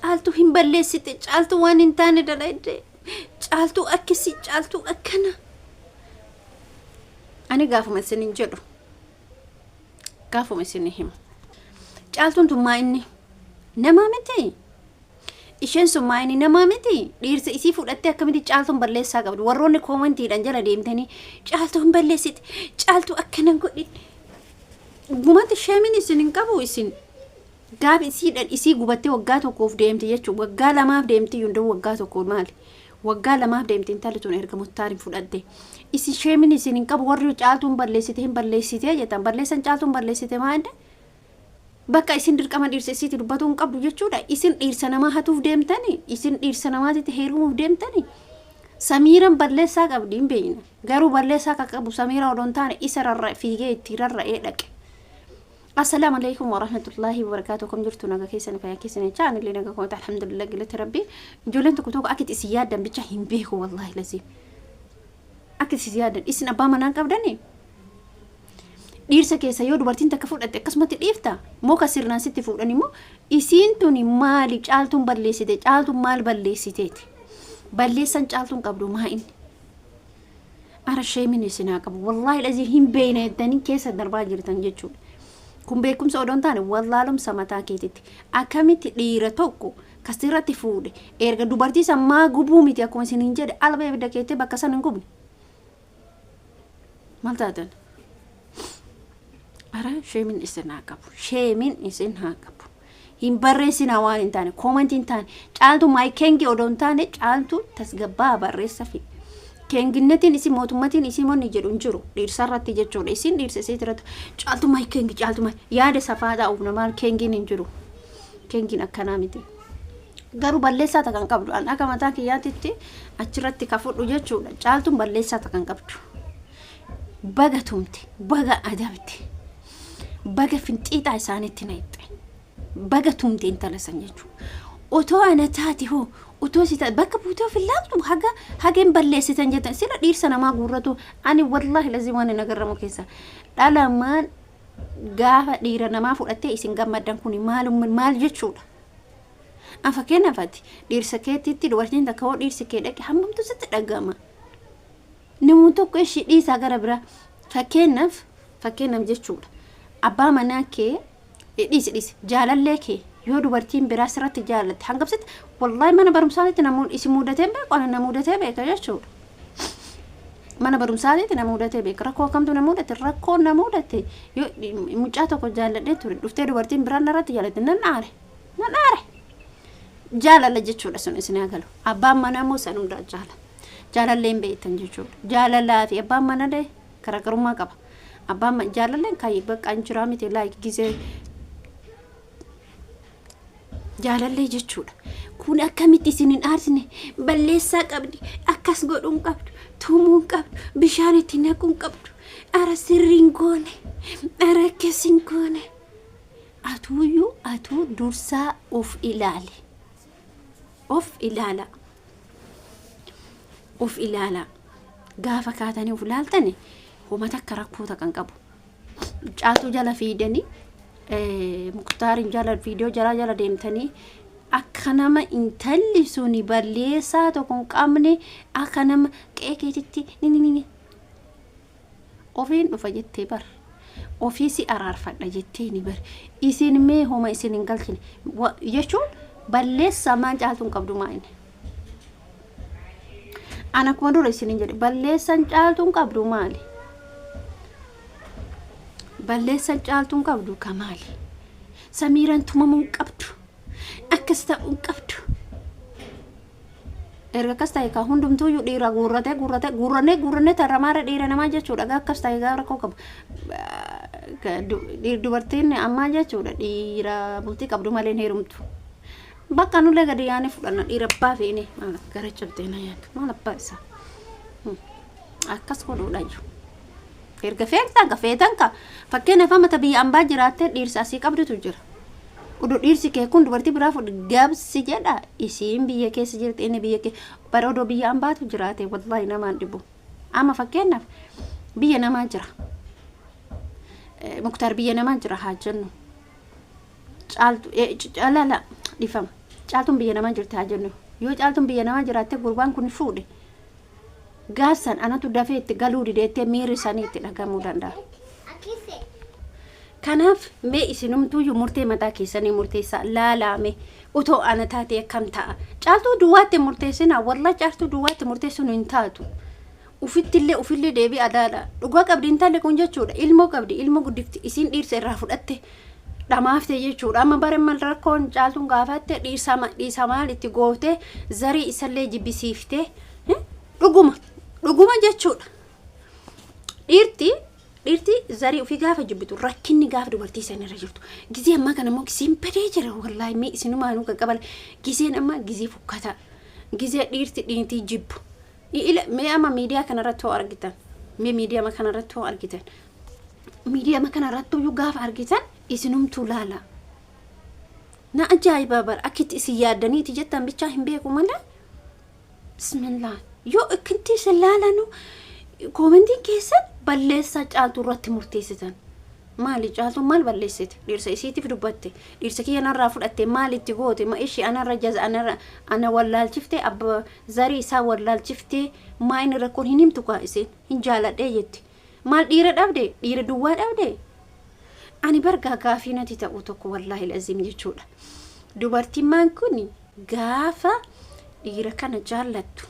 caaltu hin balleessite caaltu waan hin taane dalayde caaltu akkasi caaltu akkana ani gaafuma isinin jedhu gaafuma isinin himu caaltuun tummaa inni nama miti isheen summaa inni nama miti dhiirsa isii fudhattee akkamitti caaltuun balleessaa qabdu warroonni koomentiidhaan jala deemtanii caaltu hin balleessite caaltu akkana godhin gumatti sheemin isinin qabu isin gaaf isiidhaan isii gubattee waggaa tokkoof deemti jechuun waggaa lamaaf deemti yunda waggaa tokko maali waggaa lamaaf deemti intalli tun erga muttaarin fudhatte isi sheemin isinin qabu warri caaltuun balleessite hin balleessite jettan balleessan caaltuun balleessite maande bakka isin dirqama dhiirsa isiitti dubbatuun qabdu jechuudha isin dhiirsa namaa hatuuf deemtani isin dhiirsa namaatitti heerumuuf deemtani samiiran balleessaa qabdi hin beeyna garuu balleessaa akka qabu samiira odoon taane isa rarra fiigee itti rarra'ee dhaqe السلام عليكم ورحمة الله وبركاته كم جرتوا نجا كيسن فيا كيسن كان اللي نجا كنت الحمد لله قلت ربي جولنتو كنتو أكيد زيادة بتشحن به والله لازم أكيد زيادة إسنا بام نانك بدني ديرسك يسيود برتين تكفور أتكسمة الإفتا مو كسر ناس تفور أني مو إسين توني مالي جالتون بالليسيت جالتون مال بالليسيت بالليسان جالتون قبلو ما إن أرى شيء من إسنا قبل والله لازم هم بين الدنيا كيس الدرباج جرتان جتشول kun beekumsa odoon taane wallaalum samataa keetitti akkamitti dhiira tokko kasirratti fuudhe erga dubartii sammaa gubuu miti akkuma isiniin jedhe alba ibidda keettee bakka san hin gubne maal taatan ara sheemin isin haa qabu sheemin isin haa qabu hin barreessinaa waan hin taane koomantii hin taane caaltu maayikeengi odoon taane caaltu tasgabbaa barreessa fi kenginnetiin isi mootummatiin isi monni jedhu jiru dhiirsarratti jechuudha isin dhiirsa isiitirratti caaltu maayikeengi caaltu maay yaada safaadhaa uumna maal kengin hin jiru kengin akkanaa miti garuu balleessaa kan qabdu an akka mataa kiyyaatitti achirratti kafudhu jechuudha caaltuun balleessaa kan qabdu baga tumte baga adabte baga finxiixaa isaanitti nayxe baga tumte intala san jechuudha otoo ana taati hoo utoo sita bakka buutoo filaatu hagen balleessitan jettan sila dhiirsa namaa guurratu ani wallahi lazim waan nagarramu keessa dhalamaan gaafa dhiira namaa fudhattee isin gammaddan kun maal jechuudha afakeenafati dhiirsa keetitti dubartiin takka hoo dhiirsi kee dhaqe hammamtu sitti dhagama namoonni tokko ishii dhiisaa gara bira fakkeenaf jechuudha abbaa manaa kee dhiisi jaalallee kee yoo dubartiin biraa sirratti jaalatte hangabsitti wallahi mana barumsaatti namoonni isi mudatee beeku ana namudatee beeka jechuudha mana barumsaatti namudatee beeka rakkoo kamtu namudate rakkoo namudate yoo mucaa tokko jaaladhee ture dhuftee dubartiin biraa narratti jaalatte nan aare jaalala jechuudha sun isin agalu abbaan manaa moo san hundaa jaalalleen beektan jechuudha jaalalaa fi abbaan manaa garaagarummaa qaba abbaan jaalalleen kaayee bakka anjiraa miti laayik gisee jaalallee jechuudha kun akkamitti isinin aarsine balleessaa qabdi akkas godhuun qabdu tumuun qabdu bishaan itti naquun qabdu ara sirriin goone ara akkasin goone atuu dursaa of ilaala gaafa kaatanii of ilaaltani humata akka rakkoota kan qabu caaltuu jala fiidanii muktaarin jala video jala deemtanii akka nama intalli suni balleessaa tokko hin qabne akka nama qeekeetitti ni ofiin dhufa jettee bar ofiisi araarfadha jettee ni bar isin mee homa isin hin galchine jechuun balleessaa maan caaltuun qabdu maa'ine ana kuma dura isin hin jedhe balleessaan caaltuun qabdu maali balleessan caaltuun qabdu kamaali samiiran tumamuun qabdu akkas ta'uun qabdu erga akkas ta'e ka hundumtuu yu dhiira guurrannee tarramaara dhiira namaa jechuudha akkas ta'e gaa rakkoo qabu dubartiin ammaa jechuudha dhiira bultii qabdu malee hin heerumtu bakka nullee gadi yaane fudhanna dhiira abbaa feene gara cabdee na yaaddu maal abbaa isaa akkas godhuudha iyyuu erga feetan ka fakkeenya famata biyya ambaa jiraattee dhiirsa asii qabdutu jira udu dhiirsi kee kun dubartii biraa fudhu gabsi jedha isiin biyya keessa jirti inni biyya kee bara odoo biyya ambaatu jiraate wallahi namaan dhibu ama fakkeenyaaf biyya namaa jira muktaar biyya namaa jira haa jennu caaltu caalala dhifama caaltuun biyya namaa jirti haa jennu yoo caaltuun biyya namaa jiraatte gurbaan kun fuudhe gaafsan anatu dafee itti galuu dideettee miirri sanii itti dhagamuu danda'a. Kanaaf mee isinumtuu murtee mataa keessanii murteessaa laalame utoo ana taatee akkam ta'a caaltuu duwwaatti murteessina walla caaltuu duwwaatti murteessinu hin taatu. Ufillee deebii adaadha dhugaa qabdi intalli kun jechuudha ilmoo qabdi ilmoo guddifti isin dhiirsa irraa fudhatte dhamaafte jechuudha amma bare mal rakkoon caaltuun gaafatte dhiisa maal itti goote zarii isallee jibbisiifte dhuguma jechuudha dhiirti zarii ofii gaafa jibbitu rakkinni gaafa dubartii san irra jirtu gizee amma kana immoo giseen badee jira wallaahi mee isinumaanuu qaqqabala giseen amma gizee fukkata gizee dhiirtii jibbu mee amma miidiyaa kanarratti hoo argitan mee miidiyaa kanarratti hoo argitan miidiyaa kanarratti yoo gaafa argitan isinumtuu laala na ajaa'iba bar akkitti isin yaaddaniiti jettan bichaa hin beeku malee bismillah yoo akkitti isin laalanu koomentiin keessan balleessaa caaltuu irratti murteessitan maali caaltuu maal balleessite dhiirsa isiitiif dubbatte dhiirsa kiyya narraa fudhatte maalitti goote ma ishii anarra jaza ana wallaalchifte abba zarii isaa wallaalchifte maa inni rakkoon hin himtu kaa isin hin jaaladhee jetti maal dhiira duwwaa dhabde ani bargaa gaafii nati ta'u tokko wallaahi lazim jechuudha dubartiin maan kun gaafa dhiira kana jaallattu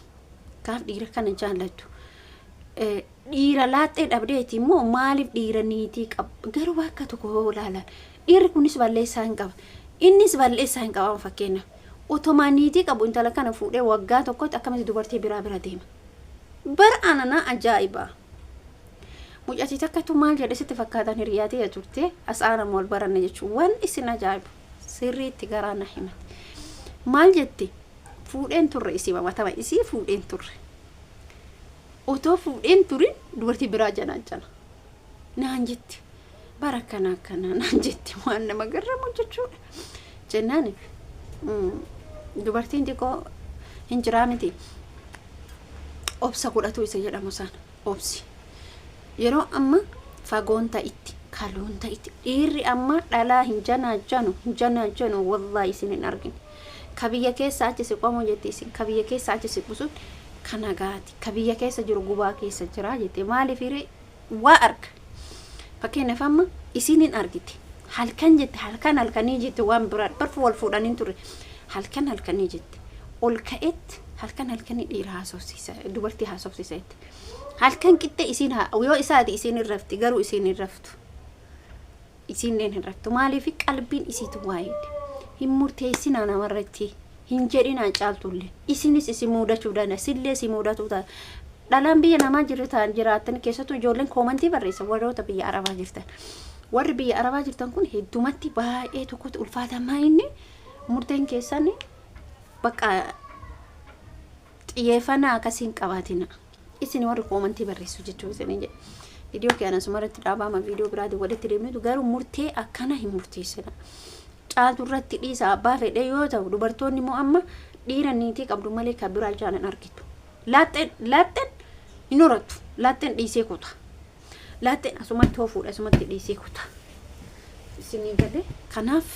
dhiira laaxee dhabdeeti immoo maaliif dhiira niitii qaba garuu bakka tokko ilaalan dhiirri kunis balleessaa hin qaba innis balleessaa hin qaban fakkeenya otomaa niitii qabu intala kana fuudhee waggaa tokkotti akkamitti dubartii biraa bira deema bar anana ajaa'iba mucaatii takkatu maal jedhe sitti fakkaatan hiriyaatee turte asaana wal baranne jechuun waan isin ajaa'ibu sirriitti garaa na himate maal jette fuudheen turre isii mamatama isii fuudheen turre otoo fuudheen turin dubartii biraa janaajana naan jetti barakana akkana naan jetti waan nama garramu jechuudha jennaan dubartiin xiqqoo hin jiraa miti obsa godhatu isa jedhamu sana obsi yeroo amma fagoon ta'itti kaloon ta'itti dhiirri amma dhalaa hin janaajanu wallaahi isin hin argine kabiyya keessa achi siqamu jetti isin kabiyya keessa achi siqusun kana gaati kabiyya keessa jiru gubaa keessa jira jette maaliif hire waa arga fakkeenyaaf amma isin hin argite halkan jette halkanii jette waan biraa barfu wal fuudhaniin ture halkanii jette ol ka'etti halkanii dhiira haasofsiisa dubartii haasofsiisa halkan qixxe isin yoo isaati isin hin rafti garuu isin hin raftu isinleen hin raftu maaliif qalbiin isiitu waa'ee hin murteessinaa namarratti hin jedhinaa caaltullee isinis isin muudachuu danda'a sillee si muudatu ta'a dhalaan biyya namaa jiraatan keessattuu ijoolleen koomantii barreessa warroota biyya arabaa jirtan warri biyya arabaa jirtan kun heddumatti baay'ee tokkotti ulfaatamaa inni murteen keessan bakka xiyyeeffannaa akkasiin qabaatina isin warri koomantii barreessu jechuu isin jedhe viidiyoo kana sumarratti dhaabama viidiyoo biraatiin walitti deemnitu garuu murtee akkana hin murteessina caaltuu irratti dhiisa abbaa fedhe yoo ta'u dubartoonni immoo amma dhiira niitii qabdu malee kan biraa jaalan argitu laaxxeen hin horattu laaxxeen dhiisee kuta laaxxeen asumatti hoo fuudha asumatti dhiisee kuta isinii galee kanaaf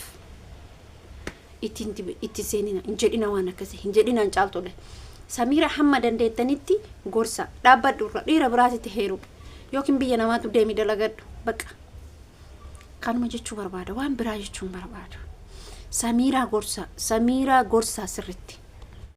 itti seenina hin jedhina waan akkasii hin jedhinaan caaltuudha Samira hamma dandeettanitti gorsa dhaabbadhu dhiira biraatitti heeru yookiin biyya namaatu deemi dalagadhu baqa kanuma jechuu barbaada waan biraa jechuun barbaada Samira gorsa sirritti